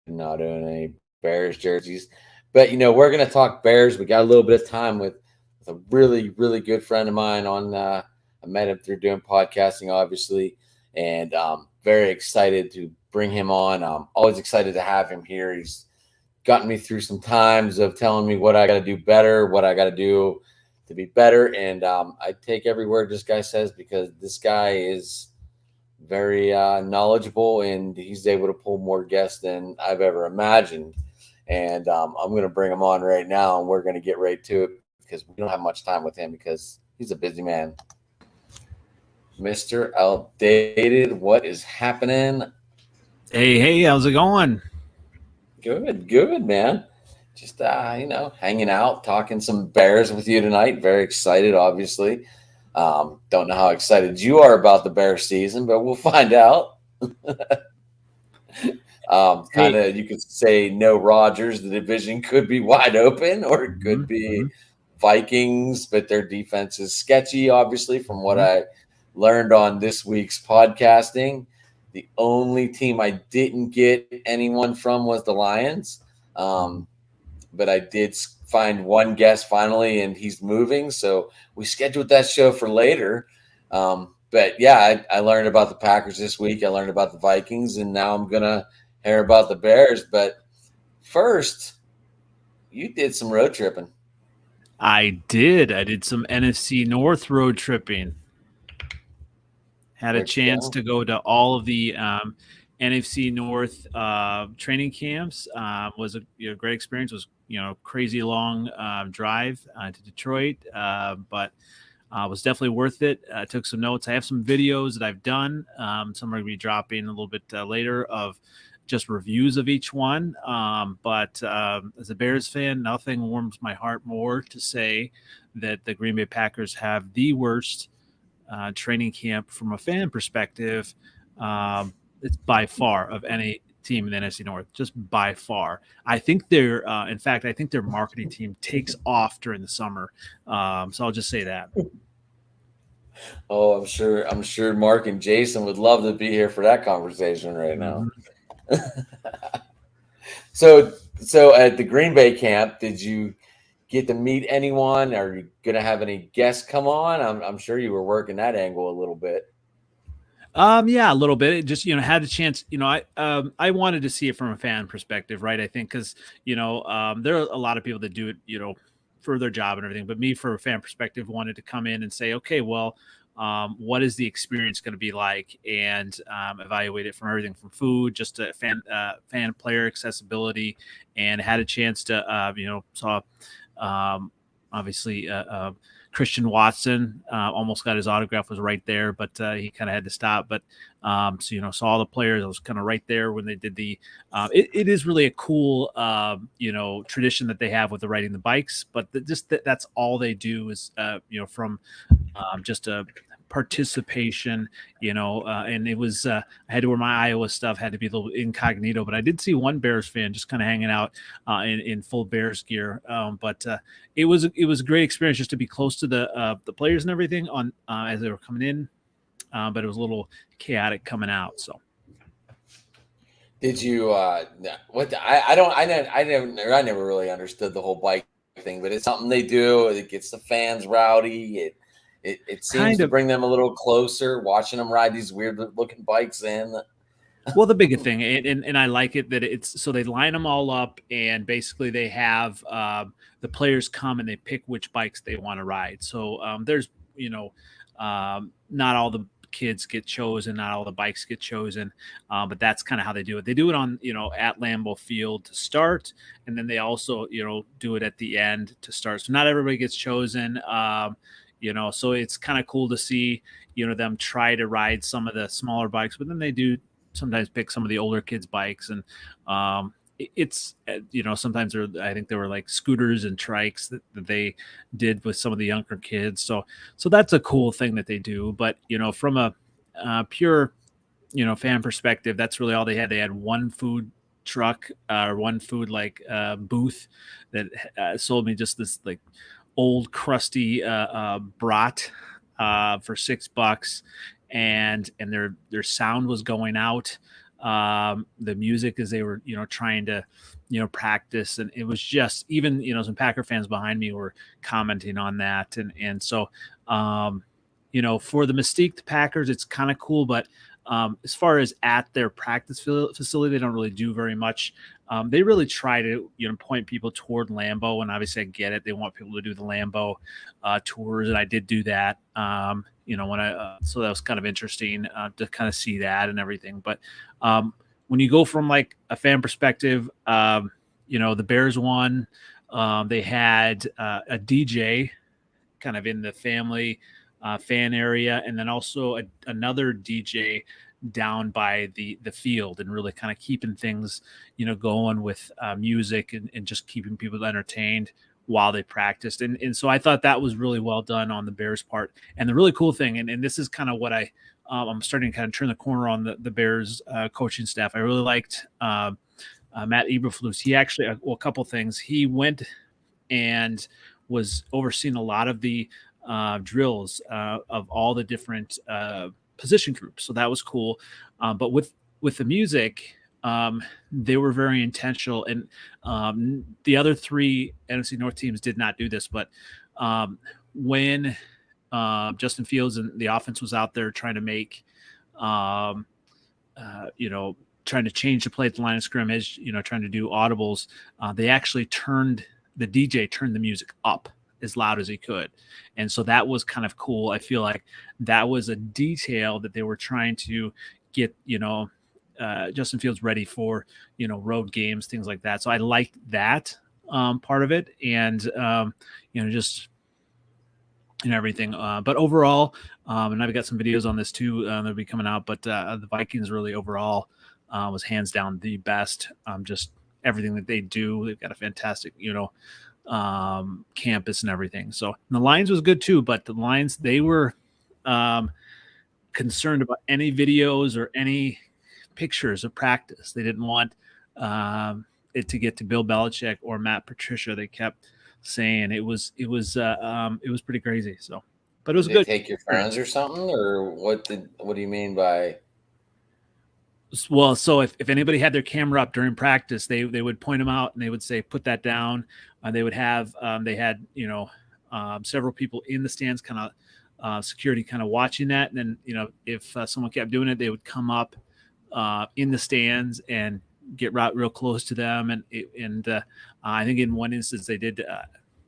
not own any Bears jerseys. But we're gonna talk Bears. We got a little bit of time with a really, really good friend of mine on I met him through doing podcasting, obviously, and very excited to bring him on. Always excited to have him here. He's gotten me through some times of telling me what I got to do better, what I got to do to be better. And I take every word this guy says because this guy is very knowledgeable and he's able to pull more guests than I've ever imagined. And I'm going to bring him on right now and we're going to get right to it because we don't have much time with him because he's a busy man. Mr. Outdated, what is happening? Hey, how's it going? Good, good, man. Just hanging out, talking some Bears with you tonight. Very excited, obviously. Don't know how excited you are about the Bear season, but we'll find out. Kind Hey. of, you could say no Rodgers. The division could be wide open, or it could Mhm, be mhm, Vikings, but their defense is sketchy. Obviously, from what mhm. I learned on this week's podcasting, the only team I didn't get anyone from was the Lions. Um, Mhm. but I did find one guest finally, and he's moving. So we scheduled that show for later. But yeah, I learned about the Packers this week. I learned about the Vikings, and now I'm gonna hear about the Bears. But first, you did some road tripping. I did. I did some NFC North road tripping. Had a Where'd you chance go? to go to all of the NFC North training camps. Was a great experience. Was crazy long drive to Detroit, but was definitely worth it. Took some notes. I have some videos that I've done. Some are going to be dropping a little bit later of just reviews of each one. But as a Bears fan, nothing warms my heart more to say that the Green Bay Packers have the worst training camp from a fan perspective. It's by far of any team in the NFC North, just by far. I think in fact, I think their marketing team takes off during the summer. So I'll just say that. Oh, I'm sure Mark and Jason would love to be here for that conversation right now. Mhm. So at the Green Bay camp, did you get to meet anyone? Are you gonna have any guests come on? I'm sure you were working that angle a little bit. Yeah, a little bit. It just had a chance. I wanted to see it from a fan perspective, right? I think because there are a lot of people that do it, for their job and everything. But me, for a fan perspective, wanted to come in and say, okay, well, what is the experience going to be like, and evaluate it from everything from food, just to fan player accessibility, and had a chance to saw obviously. Christian Watson almost got his autograph, was right there, but he kind of had to stop. But so saw all the players. I was kind of right there when they did the. It is really a cool tradition that they have with the riding the bikes, but that's all they do is from just a participation, and it was I had to wear my Iowa stuff, had to be a little incognito, but I did see one Bears fan just kind of hanging out in full Bears gear. But it was a great experience just to be close to the players and everything on as they were coming in, but it was a little chaotic coming out. So. Did you what I don't I never really understood the whole bike thing, but it's something they do. It gets the fans rowdy. It seems Kind to of. bring them a little closer. Watching them ride these weird looking bikes in. Well, the biggest thing, and I like it that it's so they line them all up, and basically they have the players come and they pick which bikes they want to ride. So there's not all the kids get chosen, not all the bikes get chosen, but that's kind of how they do it. They do it on at Lambeau Field to start, and then they also do it at the end to start. So not everybody gets chosen. So it's kind of cool to see them try to ride some of the smaller bikes, but then they do sometimes pick some of the older kids' bikes, and it's sometimes I think there were like scooters and trikes that they did with some of the younger kids. So that's a cool thing that they do. But from a pure fan perspective, that's really all they had. They had one food truck or one food like booth that sold me just this like old crusty brat for $6, and their sound was going out. the music as they were, trying to, practice. And it was just, even, some Packer fans behind me were commenting on that. And so, for the Mystique, the Packers, it's kind of cool, but as far as at their practice facility, they don't really do very much. They really try to, point people toward Lambeau, and obviously I get it. They want people to do the Lambeau tours, and I did do that. When so that was kind of interesting to kind of see that and everything. But when you go from like a fan perspective, the Bears won. They had a DJ kind of in the family fan area, and then also another DJ down by the field, and really kind of keeping things, going with music and just keeping people entertained while they practiced. And so I thought that was really well done on the Bears part. And the really cool thing, and this is kind of what I'm starting to kind of turn the corner on the Bears coaching staff. I really liked Matt Eberflus. He actually, a couple things. He went and was overseeing a lot of the drills of all the different position groups. So that was cool. But with the music, they were very intentional. And the other three NFC North teams did not do this. But when Justin Fields and the offense was out there trying to make, trying to change the play at the line of scrimmage, trying to do audibles, they actually the DJ turned the music up as loud as he could. And so that was kind of cool. I feel like that was a detail that they were trying to get, Justin Fields ready for, road games, things like that. So I liked that part of it. And, just everything. But overall, and I've got some videos on this too, that'll be coming out, but the Vikings really overall was hands down the best. Just everything that they do. They've got a fantastic, campus and everything. So the Lions was good too, but the Lions, they were concerned about any videos or any pictures of practice. They didn't want it to get to Bill Belichick or Matt Patricia. They kept saying it was pretty crazy. So, but it was good. Take your friends or something, or what do you mean by? Well, so if anybody had their camera up during practice, they would point them out and they would say, put that down. They would have, they had, several people in the stands, kind of security kind of watching that. And then, if someone kept doing it, they would come up in the stands and get real close to them. And I think in one instance, they did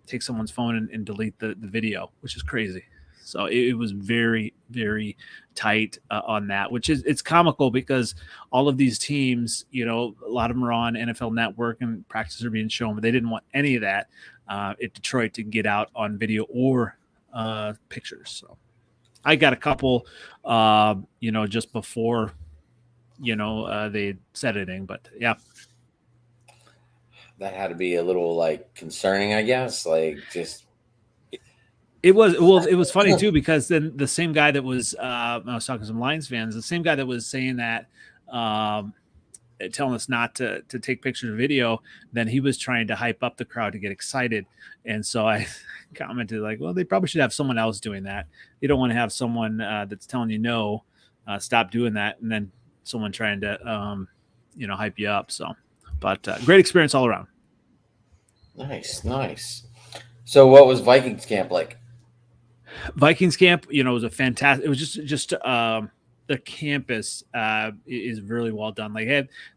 take someone's phone and delete the video, which is crazy. So it was very, very tight on that, which it's comical because all of these teams, a lot of them are on NFL Network and practices are being shown, but they didn't want any of that at Detroit to get out on video or pictures. So I got a couple, just before, they said anything, but yeah. That had to be a little like concerning, I guess. Like just. It was funny too, because then the same guy that was I was talking to some Lions fans, the same guy that was saying that telling us not to take pictures of video, then he was trying to hype up the crowd to get excited. And so I commented like, well, they probably should have someone else doing that. You don't want to have someone that's telling you no, stop doing that, and then someone trying to hype you up. So, but great experience all around. Nice. So what was Vikings camp like? Vikings camp, was a fantastic. It was just the campus is really well done. Like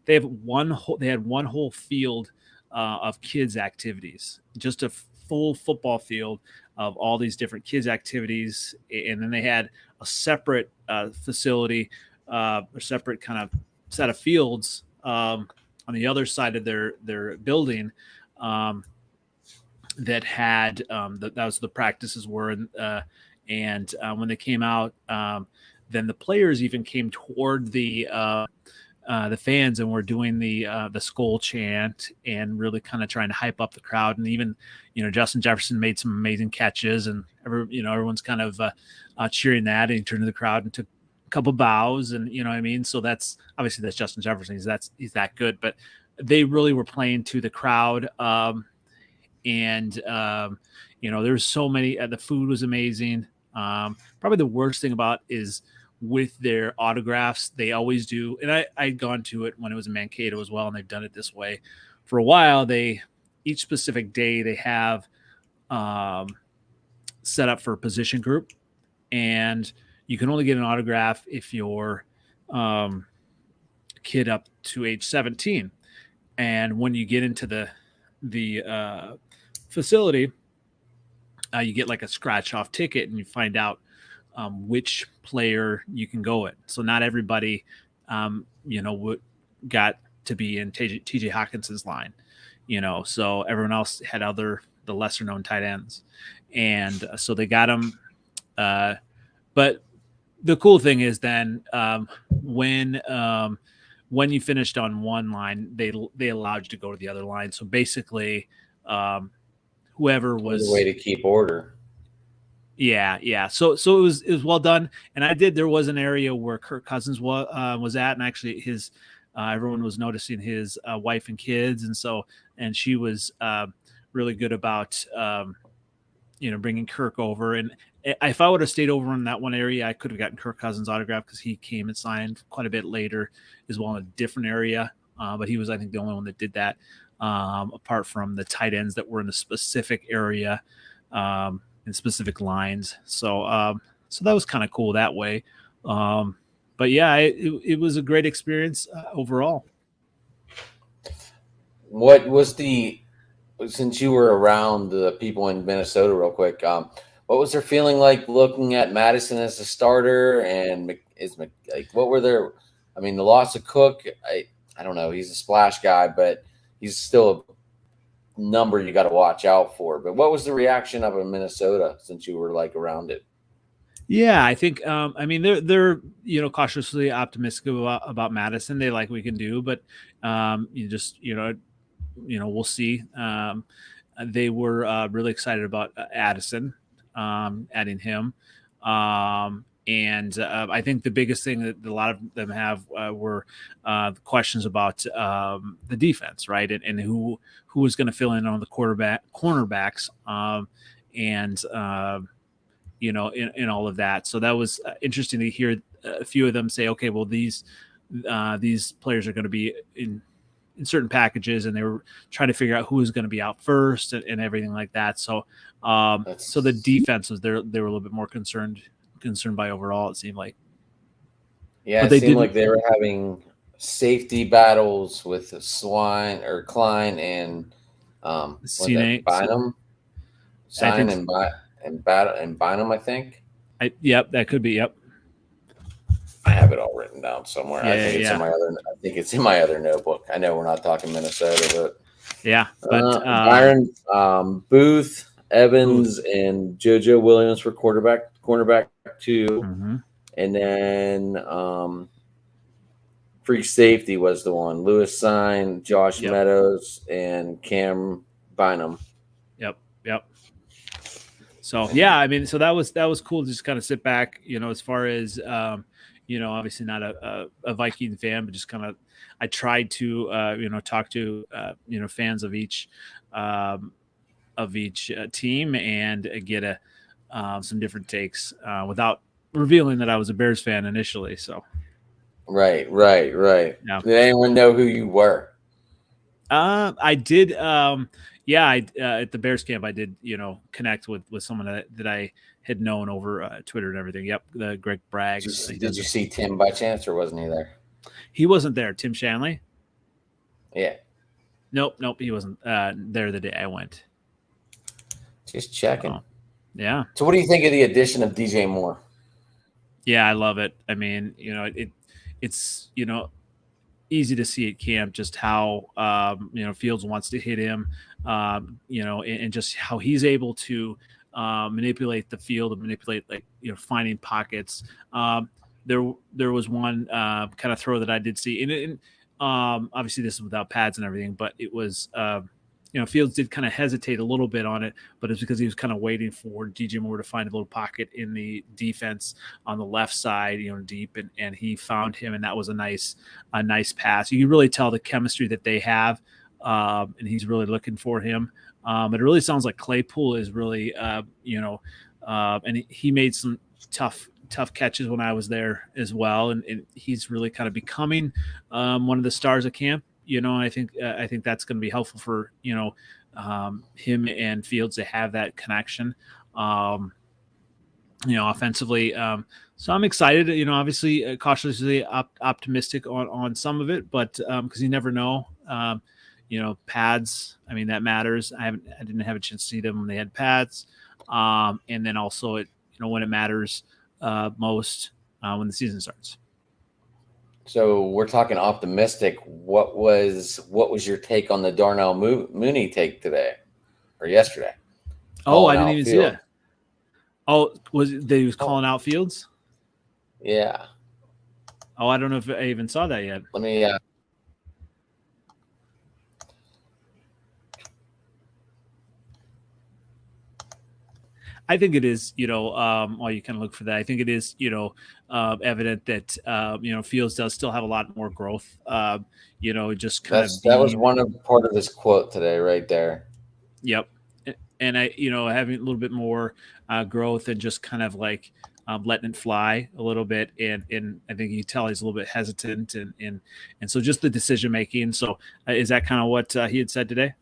they had one whole field of kids activities, just a full football field of all these different kids activities, and then they had a separate facility, a separate kind of set of fields on the other side of their building. That had that was the practices were, and when they came out, then the players even came toward the fans and were doing the Skol chant and really kind of trying to hype up the crowd. And even Justin Jefferson made some amazing catches, and everyone's kind of cheering that. And he turned to the crowd and took a couple bows, and what I mean. So that's Justin Jefferson. He's that good, but they really were playing to the crowd. And there's so many. The food was amazing. Probably the worst thing about is with their autographs. They always do. And I'd gone to it when it was in Mankato as well, and they've done it this way for a while. Each specific day they have set up for a position group, and you can only get an autograph if you're kid up to age 17. And when you get into the facility, you get like a scratch off ticket, and you find out which player you can go in. So not everybody, got to be in TJ Hawkinson's line, so everyone else had the lesser known tight ends. And so they got them. But the cool thing is then when you finished on one line, they allowed you to go to the other line. So basically, whoever was the way to keep order. Yeah. So it was well done. And there was an area where Kirk Cousins was at, and actually his everyone was noticing his wife and kids, and she was really good about bringing Kirk over. And if I would have stayed over in that one area, I could have gotten Kirk Cousins' autograph, because he came and signed quite a bit later as well in a different area. But he was, I think, the only one that did that, apart from the tight ends that were in a specific area, in specific lines. So that was kind of cool that way. But yeah, it was a great experience overall. What was since you were around the people in Minnesota real quick, what was their feeling like looking at Madison as a starter? And what were their, the loss of Cook, I don't know, he's a splash guy, but he's still a number you got to watch out for. But what was the reaction up in Minnesota since you were around it? Yeah, I think they're cautiously optimistic about Madison. They like what we can do, but we'll see. They were really excited about Addison, adding him. And I think the biggest thing that a lot of them have were questions about the defense, right? And who was going to fill in on the cornerbacks, in all of that. So that was interesting to hear a few of them say, okay, well, these players are going to be in certain packages, and they were trying to figure out who was going to be out first and everything like that. So so the defense was there. They were a little bit more concerned by overall, it seemed like. Yeah, it seemed like they were having safety battles with Klein and Bynum. And Bynum, I think. Yep, that could be. Yep. I have it all written down somewhere. Yeah, I think it's in my other notebook. I know we're not talking Minnesota, but yeah. But Byron, Booth, Evans, and JoJo Williams were cornerback 2, mm-hmm. And then free safety was the one. Lewis Sign, Josh Meadows, and Cam Bynum. Yep. So yeah, so that was cool to just kind of sit back, as far as obviously not a Viking fan, but just kind of I tried to talk to fans of each team and get some different takes without revealing that I was a Bears fan initially. So right. Yeah. Did anyone know who you were? I did. At the Bears camp, I did, connect with someone that I had known over Twitter and everything. Yep, the Greg Bragg. Did you see Tim by chance, or wasn't he there? He wasn't there. Tim Shanley? Yeah. Nope. He wasn't there the day I went. Just checking. Yeah. So what do you think of the addition of DJ Moore? Yeah, I love it. It's easy to see at camp just how Fields wants to hit him, and just how he's able to manipulate the field and manipulate finding pockets. There was one kind of throw that I did see, and obviously this is without pads and everything, but it was Fields did kind of hesitate a little bit on it, but it's because he was kind of waiting for DJ Moore to find a little pocket in the defense on the left side, deep, and he found him, and that was a nice pass. You can really tell the chemistry that they have, and he's really looking for him. It really sounds like Claypool is really, and he made some tough tough catches when I was there as well, and he's really kind of becoming one of the stars of camp. And I think that's going to be helpful for him and Fields to have that connection. Offensively. So I'm excited, obviously cautiously optimistic on some of it, but because you never know. Pads, I mean, that matters. I didn't have a chance to see them when they had pads. And then also when it matters most when the season starts. So we're talking optimistic. What was your take on the Darnell Mooney take today or yesterday? Oh, I didn't even see that. Oh, he was calling out Fields? Yeah. Oh, I don't know if I even saw that yet. Let me. I think it is, while you kind of look for that, I think it is, evident that, Fields does still have a lot more growth, just kind that was part of his quote today right there. Yep. And having a little bit more growth and just kind of like letting it fly a little bit. And I think you can tell he's a little bit hesitant and so just the decision making. So is that kind of what he had said today?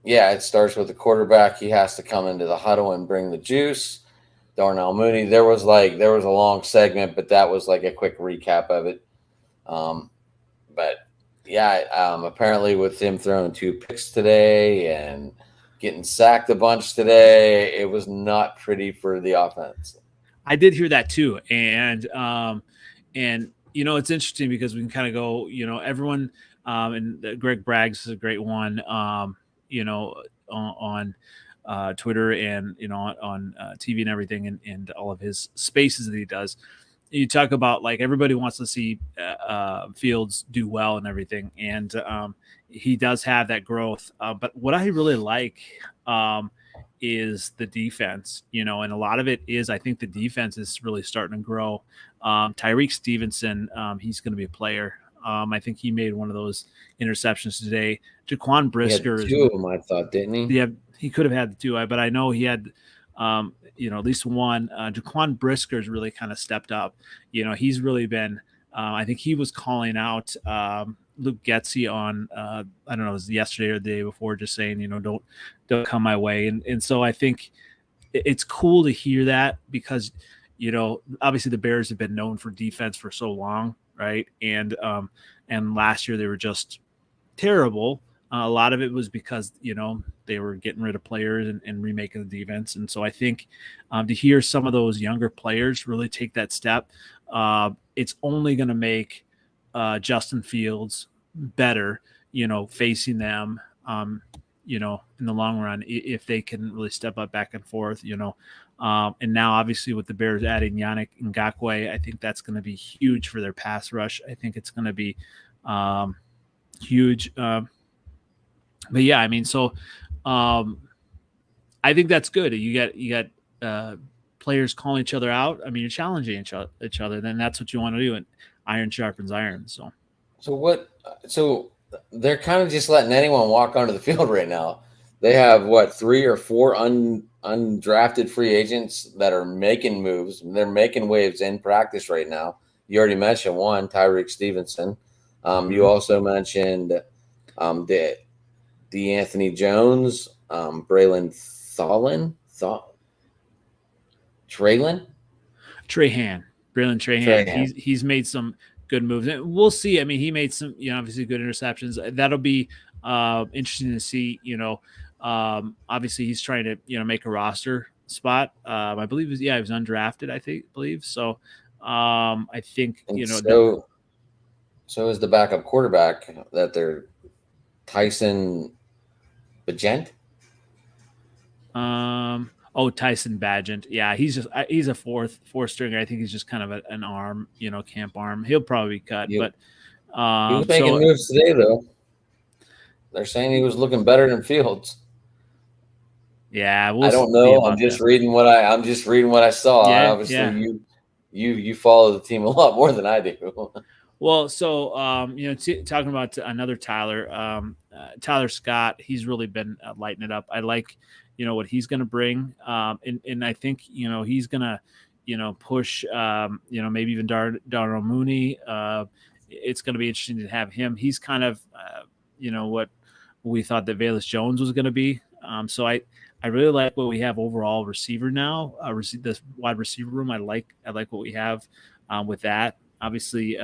Yeah, it starts with the quarterback. He has to come into the huddle and bring the juice. Darnell Mooney, there was a long segment, but that was like a quick recap of it. But yeah, apparently with him throwing 2 picks today and getting sacked a bunch today, it was not pretty for the offense. I did hear that too, and it's interesting because we can kind of go, everyone, and Greg Braggs is a great one. On Twitter and on TV and everything, and all of his spaces that he does. You talk about like everybody wants to see Fields do well and everything, and he does have that growth. But what I really like is the defense, and a lot of it is I think the defense is really starting to grow. Tyrique Stevenson, he's going to be a player. I think he made one of those interceptions today. Jaquan Brisker, he had 2 of them, I thought, didn't he? Yeah, he could have had the 2, but I know he had, at least one. Jaquan Brisker has really kind of stepped up. He's really been. I think he was calling out Luke Getsy on. I don't know, it was yesterday or the day before, just saying, don't come my way, and so I think it's cool to hear that because, obviously the Bears have been known for defense for so long. Right. And last year they were just terrible. A lot of it was because, they were getting rid of players and remaking the defense. And so I think to hear some of those younger players really take that step, it's only going to make Justin Fields better, facing them, in the long run, if they can really step up back and forth, and now obviously with the Bears adding Yannick Ngakoue, I think that's going to be huge for their pass rush. I think it's going to be huge. But yeah, I mean, so I think that's good. You got players calling each other out. I mean, you're challenging each other. Then that's what you want to do. And iron sharpens iron. So they're kind of just letting anyone walk onto the field right now. They have 3 or 4 undrafted free agents that are making moves. They're making waves in practice right now. You already mentioned one, Tyrique Stevenson. You also mentioned the Anthony Jones, Braylon Trahan. Braylon Trahan. He's made some good moves. And we'll see. I mean, he made some, obviously good interceptions. That'll be interesting to see. Obviously he's trying to, make a roster spot. I believe he was undrafted. Believe so. I think So is the backup quarterback that they're Tyson Bagent. Tyson Bagent. Yeah, he's a fourth stringer. I think he's just kind of an arm, camp arm. He'll probably be cut, but he was making moves today, though. They're saying he was looking better than Fields. Yeah, I don't know. I'm just reading what I saw. Yeah, obviously, you follow the team a lot more than I do. Well, so talking about another Tyler, Tyler Scott, he's really been lighting it up. I like, what he's going to bring, and I think he's going to, push, maybe even Darnell Mooney. It's going to be interesting to have him. He's kind of, what we thought that Velus Jones was going to be. So I really like what we have overall receiver now. This wide receiver room, I like what we have with that. Obviously,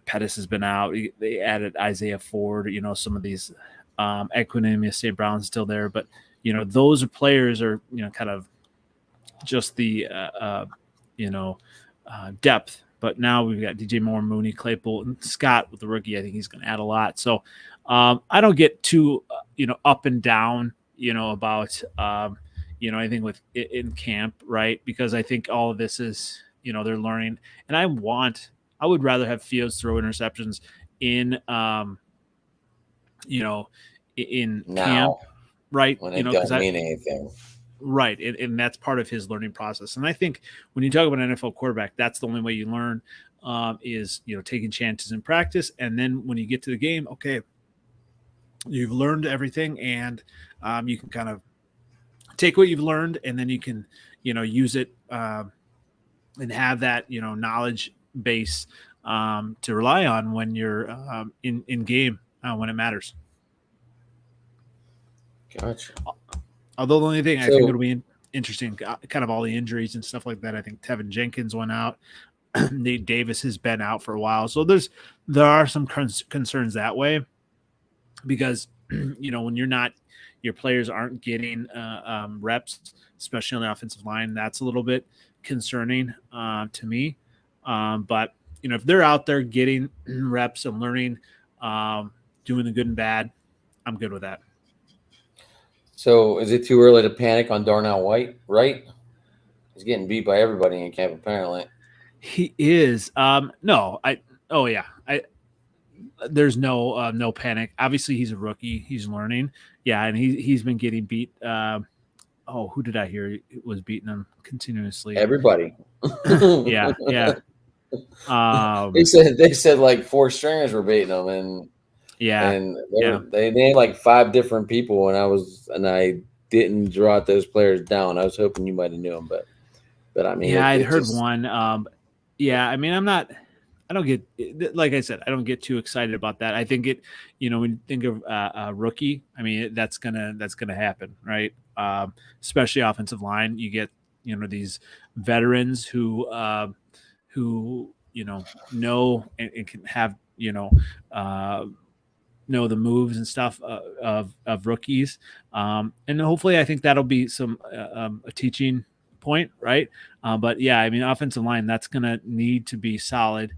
Pettis has been out. They added Isaiah Ford. Some of these Equinemius St. Brown's still there, but those are players are kind of just the depth. But now we've got DJ Moore, Mooney, Claypool, and Scott with the rookie. I think he's going to add a lot. So I don't get too up and down about anything with in camp, right? Because I think all of this is they're learning, and I would rather have Fields throw interceptions in in now, camp, right? When it don't mean anything. Right. And that's part of his learning process. And I think when you talk about an NFL quarterback, that's the only way you learn is, taking chances in practice. And then when you get to the game, okay, you've learned everything, and you can kind of take what you've learned, and then you can, use it and have that, knowledge base to rely on when you're in game when it matters. Gotcha. Although the only thing I think it'll be interesting, kind of all the injuries and stuff like that. I think Tevin Jenkins went out. Nate Davis has been out for a while. So there are some concerns that way because, when your players aren't getting reps, especially on the offensive line, that's a little bit concerning to me. But, if they're out there getting reps and learning, doing the good and bad, I'm good with that. So is it too early to panic on Darnell White, right? He's getting beat by everybody in camp, apparently. He is. There's no panic. Obviously, he's a rookie. He's learning. Yeah, and he's been getting beat. Who did I hear was beating him continuously? Everybody. Yeah. They said like 4 stringers were beating him, and they named like 5 different people, and I didn't jot those players down. I was hoping you might have knew them, but I mean, I'd heard one. I mean, I don't get, like I said, I don't get too excited about that. I think when you think of a rookie, I mean, that's gonna happen, right? Especially offensive line, you get these veterans who know and can have know the moves and stuff of rookies, and hopefully I think that'll be some a teaching point, right? But yeah, I mean, offensive line, that's gonna need to be solid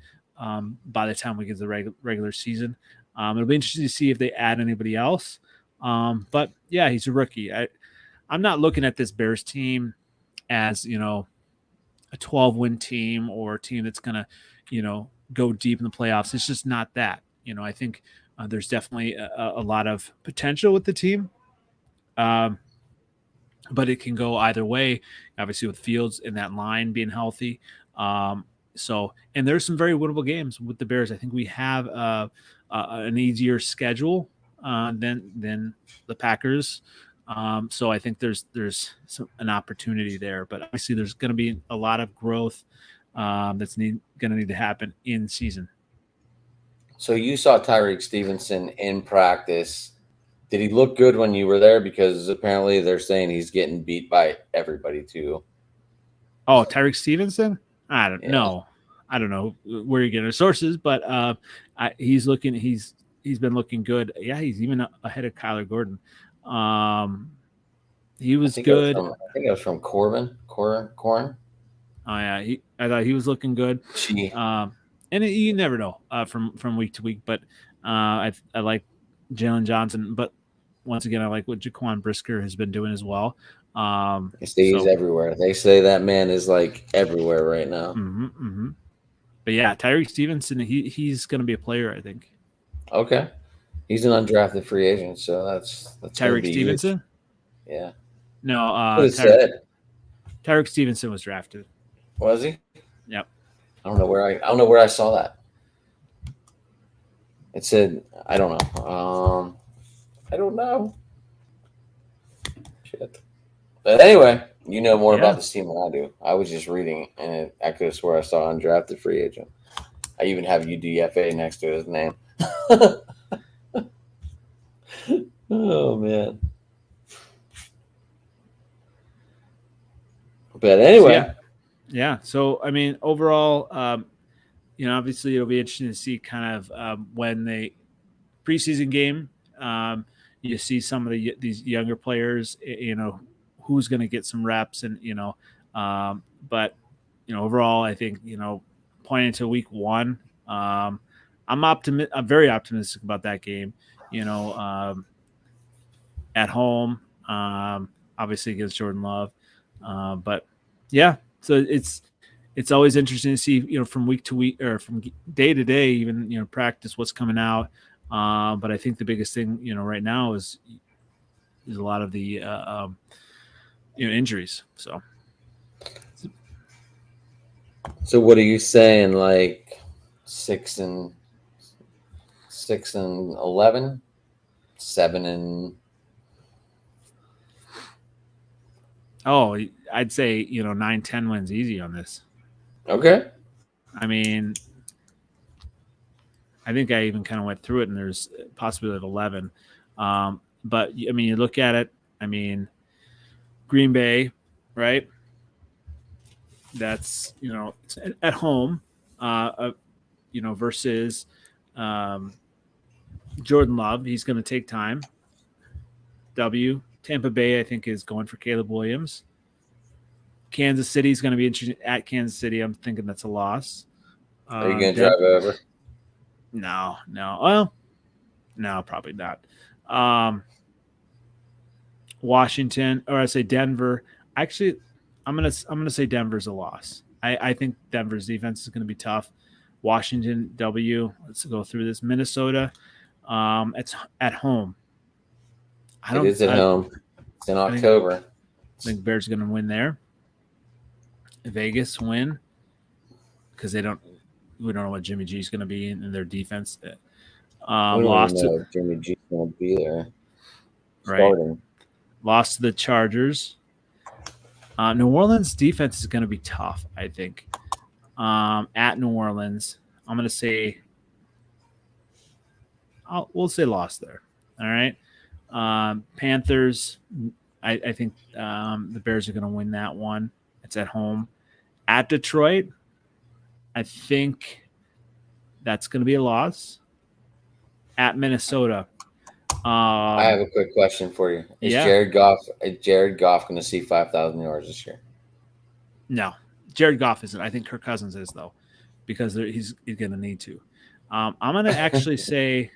by the time we get to the regular season. It'll be interesting to see if they add anybody else, but yeah, he's a rookie. I'm not looking at this Bears team as a 12-win team or a team that's gonna go deep in the playoffs. It's just not that. I think there's definitely a lot of potential with the team, but it can go either way. Obviously, with Fields in that line being healthy, and there's some very winnable games with the Bears. I think we have an easier schedule than the Packers. So I think there's an opportunity there, but obviously there's going to be a lot of growth that's going to need to happen in season. So you saw Tyrique Stevenson in practice. Did he look good when you were there? Because apparently they're saying he's getting beat by everybody too. Oh, Tyrique Stevenson? I don't know. I don't know where you're getting the sources, but he's been looking good. Yeah, he's even ahead of Kyler Gordon. He was good. I think it was from Corin. Oh yeah, I thought he was looking good. And you never know from week to week, but I like Jalen Johnson. But once again, I like what Jaquan Brisker has been doing as well. He's everywhere. They say that man is like everywhere right now. But yeah, Tyrique Stevenson, he's going to be a player, I think. Okay, he's an undrafted free agent, so that's Tyrique Stevenson. Huge. Yeah. No, Tyrique Stevenson was drafted. Was he? Yep. I don't know where I saw that. It said, I don't know. I don't know. Shit. But anyway, You know more Yeah. about this team than I do. I was just reading, and I could have swore I saw undrafted free agent. I even have UDFA next to his name. Oh man! But anyway, yeah. So I mean, overall, obviously it'll be interesting to see kind of when they preseason game. You see some of these younger players, who's going to get some reps, and but overall, I think pointing to week one, I'm very optimistic about that game. At home, obviously against Jordan Love, but yeah, so it's always interesting to see from week to week or from day to day, even practice what's coming out. But I think the biggest thing right now is a lot of the injuries. So what are you saying? Like 6-11, 7 Oh, I'd say 9-10 wins easy on this. Okay. I mean, I think I even kind of went through it, and there's a possibility of 11. But I mean, you look at it. I mean, Green Bay, right? That's it's at home, versus Jordan Love. He's going to take time. Tampa Bay, I think, is going for Caleb Williams. Kansas City is going to be interesting at Kansas City. I'm thinking that's a loss. Are you going to drive over? No. Well, no, probably not. Washington, or I say Denver. Actually, I'm gonna say Denver's a loss. I think Denver's defense is going to be tough. Washington W. Let's go through this. Minnesota. It's at home. It is at home. It's in October. I think Bears are going to win there. Vegas win because we don't know what Jimmy G is going to be in their defense. We don't know if Jimmy G is going to be there. Starting. Right. Lost to the Chargers. New Orleans defense is going to be tough, I think. At New Orleans, I'm going to say we'll say lost there. All right. Panthers, I think the Bears are going to win that one. It's at home. At Detroit, I think that's going to be a loss. At Minnesota. I have a quick question for you. Is Jared Goff going to see 5,000 yards this year? No. Jared Goff isn't. I think Kirk Cousins is, though, because he's going to need to. I'm going to actually say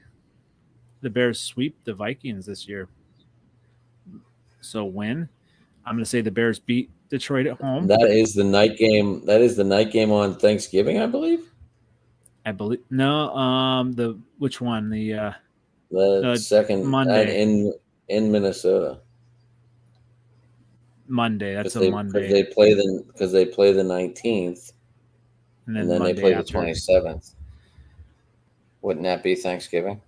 the Bears sweep the Vikings this year. So win. I'm going to say the Bears beat Detroit at home. That is the night game. That is the night game on Thanksgiving, I believe. No. Which one? The second Monday in Minnesota. Monday. That's a Monday. Because they play the 19th, and then they play after. the 27th. Wouldn't that be Thanksgiving?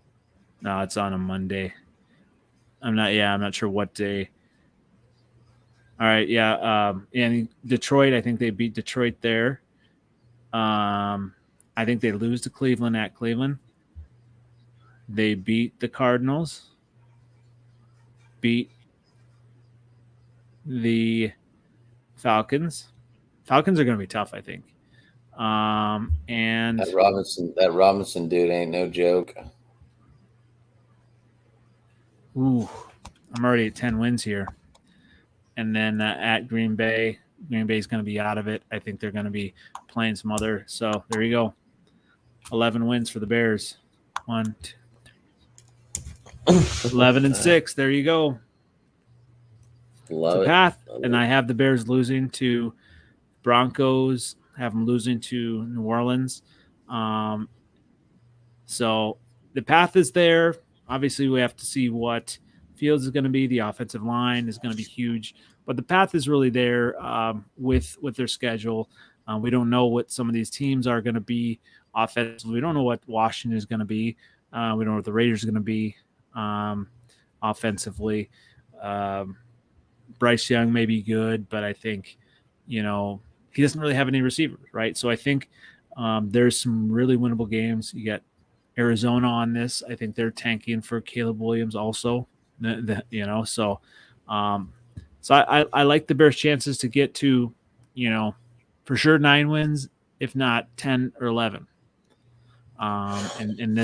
No, it's on a Monday. I'm not sure what day. All right, yeah. And Detroit, I think they beat Detroit there. I think they lose to Cleveland at Cleveland. They beat the Cardinals. Beat the Falcons. Falcons are going to be tough, I think. And that Robinson dude ain't no joke. Ooh, I'm already at 10 wins here. And then at Green Bay is going to be out of it. I think they're going to be playing some other. So there you go. 11 wins for the Bears. 1, 2, 3. 11-6. There you go. Love it. Path. And I have the Bears losing to Broncos. Have them losing to New Orleans. So the path is there. Obviously, we have to see what Fields is going to be. The offensive line is going to be huge, but the path is really there with their schedule. We don't know what some of these teams are going to be offensively. We don't know what Washington is going to be. We don't know what the Raiders are going to be offensively. Bryce Young may be good, but I think, he doesn't really have any receivers, right? So I think there's some really winnable games. You got Arizona on this. I think they're tanking for Caleb Williams also. So I like the Bears' chances to get to, for sure 9 wins, if not 10 or 11. And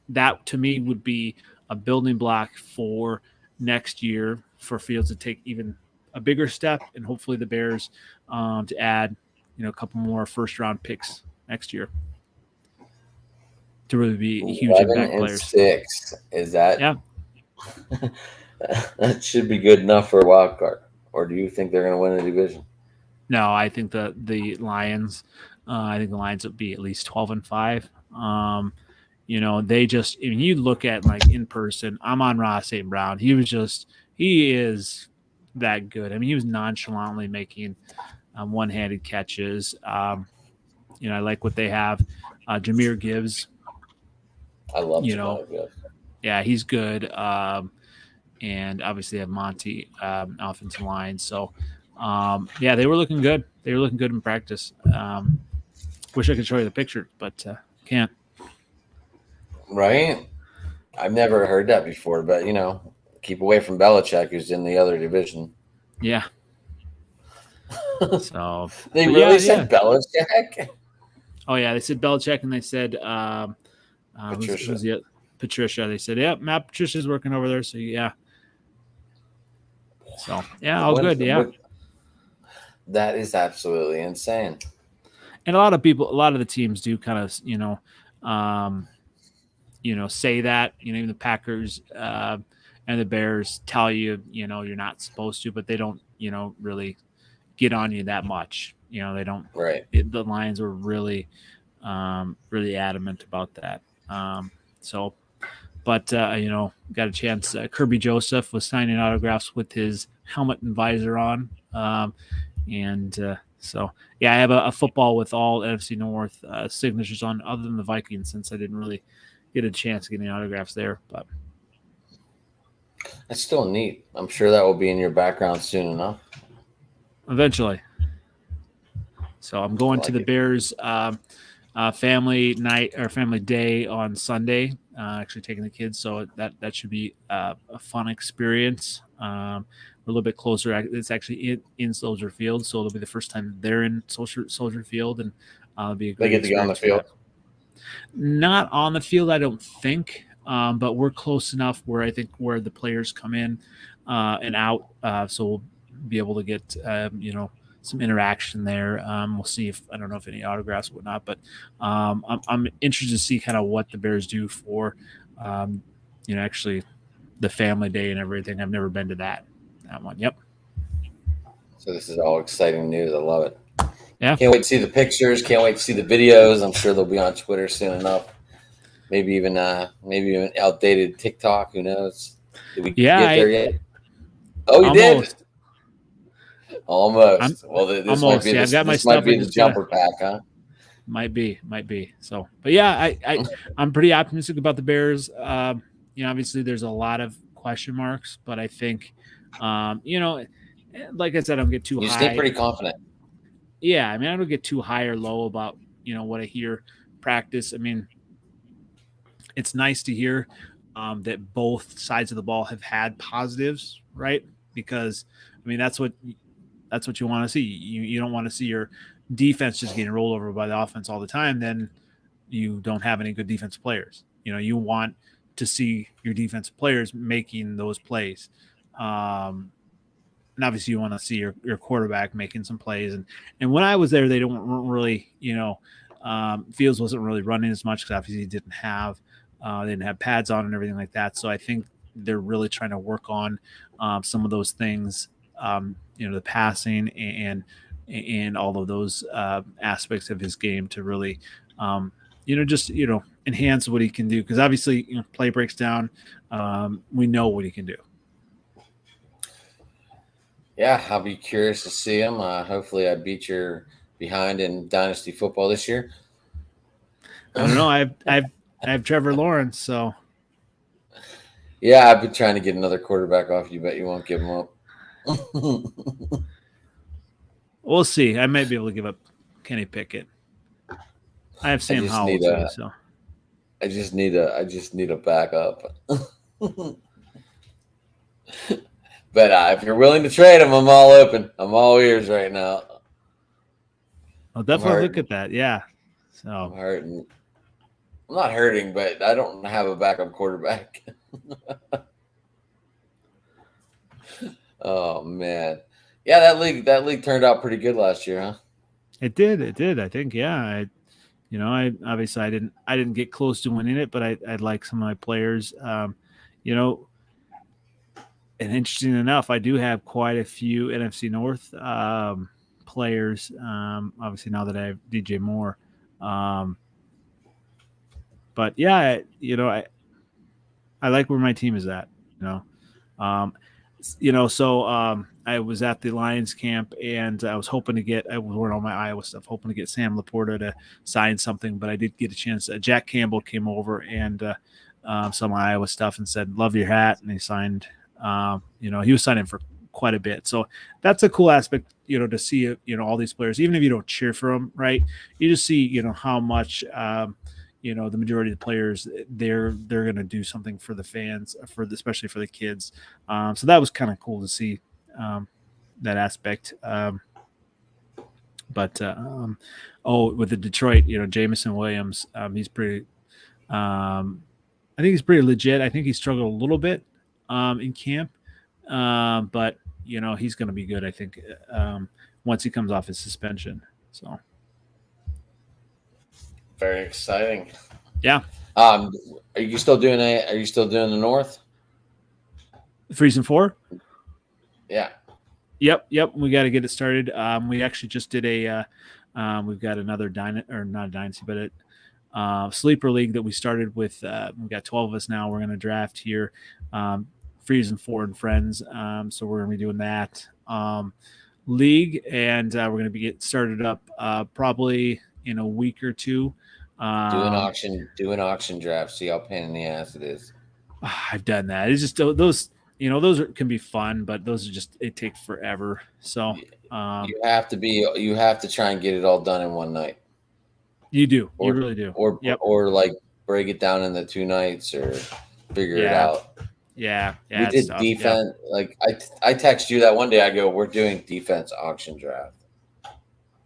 that to me would be a building block for next year for Fields to take even a bigger step, and hopefully the Bears to add, a couple more first-round picks next year to really be huge impact players. 6 is that? Yeah, that should be good enough for a wild card. Or do you think they're going to win the division? No, I think the Lions. I think the Lions would be at least 12-5. They just. I mean, you look at like in person. Amon-Ra St. Brown. He is that good. I mean, he was nonchalantly making one-handed catches. I like what they have. Jahmyr Gibbs. I love Jahmyr Gibbs. Yeah, he's good. And obviously they have Monty offensive line. So, they were looking good. They were looking good in practice. Wish I could show you the picture, but can't. Right? I've never heard that before, but, keep away from Belichick, who's in the other division. Yeah. So they really said Belichick? Oh, yeah. They said Belichick, and they said Patricia. Patricia. They said, yep, Matt Patricia's working over there. So, yeah. So, yeah, all good. Yeah. That is absolutely insane. And a lot of the teams do kind of, say that, even the Packers and the Bears tell you, you're not supposed to, but they don't, really get on you that much. They don't. Right. The Lions were really, really adamant about that. But got a chance. Kirby Joseph was signing autographs with his helmet and visor on. So, I have a football with all NFC North signatures on, other than the Vikings, since I didn't really get a chance to get any autographs there. But that's still neat. I'm sure that will be in your background soon enough. Eventually. So I'm going to the Bears family night or family day on Sunday. Actually taking the kids, so that should be a fun experience. We're a little bit closer. It's actually in Soldier Field, so it'll be the first time they're in Soldier Field, and it'll be a great. They get to go on the field. Not on the field, I don't think, but we're close enough where I think where the players come in and out, so we'll be able to get some interaction there. We'll see if I don't know if any autographs or whatnot, but I'm interested to see kind of what the Bears do for actually the family day and everything. I've never been to that one. Yep. So this is all exciting news. I love it. Yeah. Can't wait to see the pictures. Can't wait to see the videos. I'm sure they'll be on Twitter soon enough. Maybe even outdated TikTok. Who knows? Did we get there yet? Oh, you almost. Did. Almost. This might be I've got my this stuff. Might be the jumper pack, huh? Might be. So, but yeah, I'm pretty optimistic about the Bears. Obviously there's a lot of question marks, but I think, like I said, I don't get too high. You stay pretty confident. Yeah, I mean, I don't get too high or low about what I hear practice. I mean, it's nice to hear that both sides of the ball have had positives, right? Because I mean, that's what you want to see. You don't want to see your defense just getting rolled over by the offense all the time. Then you don't have any good defensive players. You want to see your defensive players making those plays. And obviously you want to see your quarterback making some plays. And when I was there, they weren't really, Fields wasn't really running as much because obviously he didn't have pads on and everything like that. So I think they're really trying to work on some of those things, the passing and all of those aspects of his game to really, enhance what he can do. Because obviously, play breaks down. We know what he can do. Yeah, I'll be curious to see him. Hopefully I beat your behind in Dynasty football this year. I don't know. I have Trevor Lawrence, so. Yeah, I've been trying to get another quarterback off you, but you won't give him up. We'll see. I might be able to give up Kenny Pickett. I have Sam Howell too, so I just need a backup. But if you're willing to trade him, I'm all open. I'm all ears right now. I'll definitely look at that. Yeah. So I'm hurting. I'm not hurting, but I don't have a backup quarterback. Oh man, yeah, that league turned out pretty good last year, huh? It did. I think, yeah. I obviously I didn't get close to winning it, but I like some of my players. You know, and interesting enough, I do have quite a few NFC North players. Obviously now that I have DJ Moore, but yeah, I like where my team is at. Um, so I was at the Lions camp and I was hoping to get, I was wearing all my Iowa stuff, hoping to get Sam Laporta to sign something, but I did get a chance. Jack Campbell came over and some Iowa stuff and said, "Love your hat," and he signed. He was signing for quite a bit, so that's a cool aspect. To see all these players, even if you don't cheer for them, right? You just see how much. The majority of the players, they're going to do something for the fans, especially for the kids. So that was kind of cool to see that aspect. With the Detroit, Jameson Williams, he's pretty. I think he's pretty legit. I think he struggled a little bit in camp, but he's going to be good. I think once he comes off his suspension. So. Very exciting. Yeah. Are you still doing the North? Freezing 4? Yeah. Yep. We got to get it started. We actually just did we've got another not a dynasty, but a sleeper league that we started with. We've got 12 of us now. We're going to draft here. Freezing 4 and friends. So we're going to be doing that league, and we're going to be getting started up probably in a week or two. Do an auction draft. See how pain in the ass it is. I've done that. It's just those. Those can be fun, but those are it takes forever. So you have to try and get it all done in one night. You do. You really do. Or like break it down into 2 nights or figure it out. Yeah. We did defense. Yeah. Like I text you that one day. I go, we're doing defense auction draft.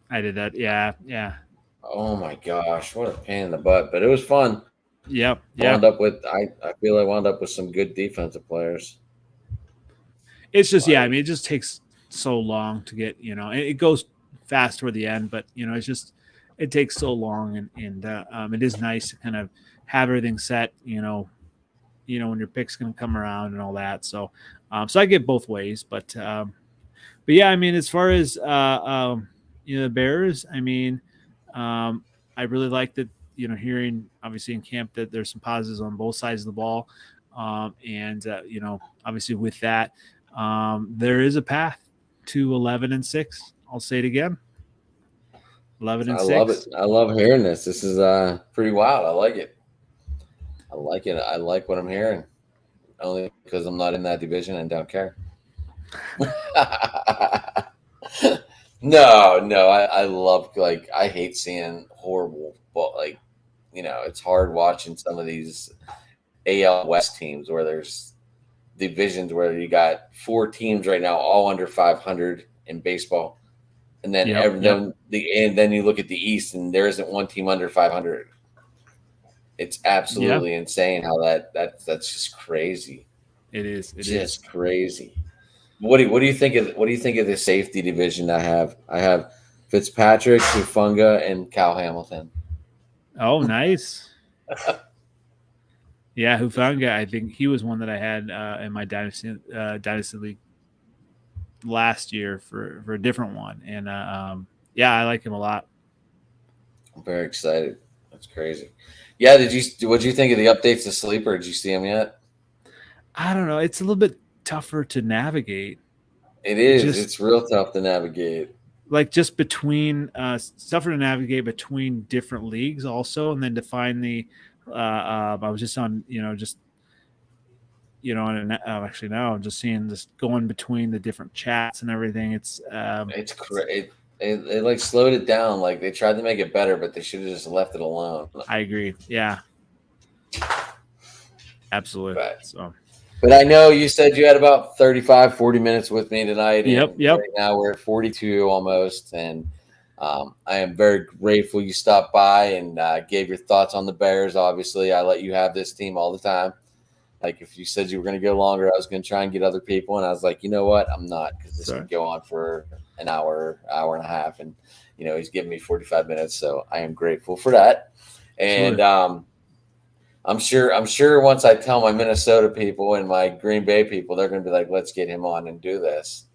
I did that. Yeah. Oh my gosh, what a pain in the butt, but it was fun. Yep. I feel I wound up with some good defensive players. It's just, it just takes so long to get, it goes fast toward the end, but it takes so long, and it is nice to kind of have everything set, when your pick's going to come around and all that. So I get both ways, but yeah, as far as the Bears, I really like that, hearing obviously in camp that there's some positives on both sides of the ball. Obviously with that, there is a path to 11-6. I'll say it again. 11-6. I love it. I love hearing this. This is pretty wild. I like it. I like what I'm hearing. Only because I'm not in that division and don't care. No, I love, I hate seeing horrible, but it's hard watching some of these AL West teams where there's divisions where you got 4 teams right now, all under 500 in baseball. And then then you look at the East and there isn't one team under 500. It's absolutely insane how that's just crazy. It is. Just crazy. What do you think of the safety division I have? I have Fitzpatrick, Hufanga, and Cal Hamilton. Oh, nice. Yeah, Hufanga, I think he was one that I had in my dynasty league last year for a different one, and I like him a lot. I'm very excited. That's crazy. Yeah, what did you think of the updates to Sleeper? Did you see them yet? I don't know. It's a little bit tougher to navigate. It is. It's real tough to navigate. Like just between tougher to navigate between different leagues also, and then to find the I was just on, just and actually now I'm just seeing this going between the different chats and everything. It's It like slowed it down. Like they tried to make it better, but they should have just left it alone. I agree. Yeah, absolutely. But I know you said you had about 35, 40 minutes with me tonight. Yep. Right now we're at 42 almost. And I am very grateful you stopped by and gave your thoughts on the Bears. Obviously, I let you have this team all the time. Like if you said you were going to go longer, I was going to try and get other people. And I was like, you know what? I'm not, because this could go on for an hour and a half. And, he's giving me 45 minutes. So I am grateful for that. And I'm sure once I tell my Minnesota people and my Green Bay people, they're going to be like, let's get him on and do this.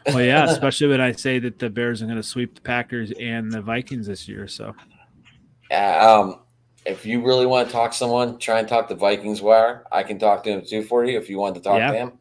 Well, yeah, especially when I say that the Bears are going to sweep the Packers and the Vikings this year. So, if you really want to talk to someone, try and talk to Vikings Wire. I can talk to him too for you if you want to talk to him.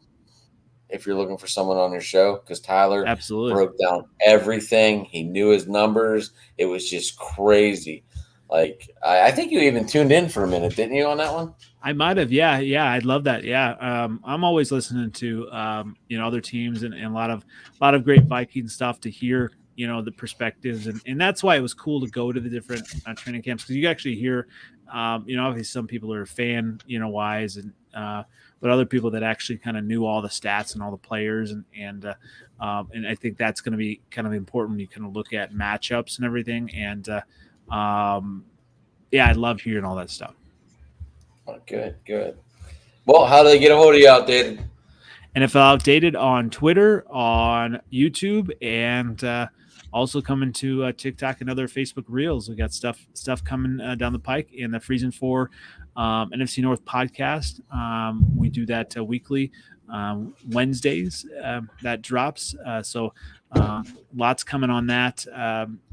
If you're looking for someone on your show, because Tyler broke down everything. He knew his numbers. It was just crazy. Like, I think you even tuned in for a minute, didn't you, on that one? I might have. Yeah. I'd love that. Yeah. I'm always listening to, other teams and a lot of great Viking stuff to hear, the perspectives. And that's why it was cool to go to the different training camps, because you actually hear, obviously some people are fan, wise, and but other people that actually kind of knew all the stats and all the players. And I think that's going to be kind of important when you kind of look at matchups and everything. And, I love hearing all that stuff. Oh, good. Well, how do they get a hold of you, Outdated? NFL Outdated on Twitter, on YouTube, and also coming to TikTok and other Facebook Reels. We got stuff coming down the pike in the Freezing 4 NFC North podcast. We do that weekly Wednesdays. That drops. So lots coming on that.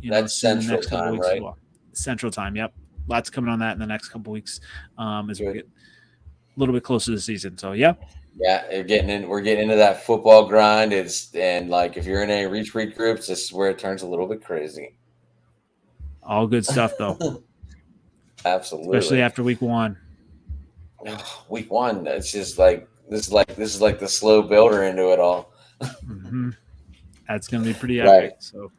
That's Central Time, right? Well. Central Time, yep. Lots coming on that in the next couple weeks as we get a little bit closer to the season. So, yeah. Yeah, we're getting into that football grind. And if you're in any retweet groups, this is where it turns a little bit crazy. All good stuff, though. Absolutely. Especially after week 1. Week 1, it's just this is like the slow builder into it all. Mm-hmm. That's going to be pretty epic. Right. So.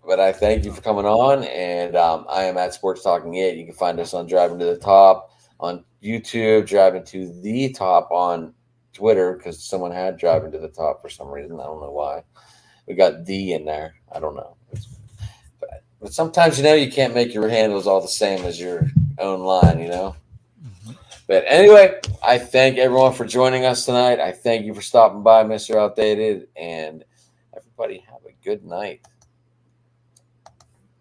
But I thank you for coming on, and I am at Sports Talking 8. You can find us on Driving to the Top on YouTube, Driving to the Top on Twitter, because someone had Driving to the Top for some reason. I don't know why. We got the in there. I don't know. But sometimes, you can't make your handles all the same as your own line, Mm-hmm. But anyway, I thank everyone for joining us tonight. I thank you for stopping by, Mr. Outdated, and everybody have a good night.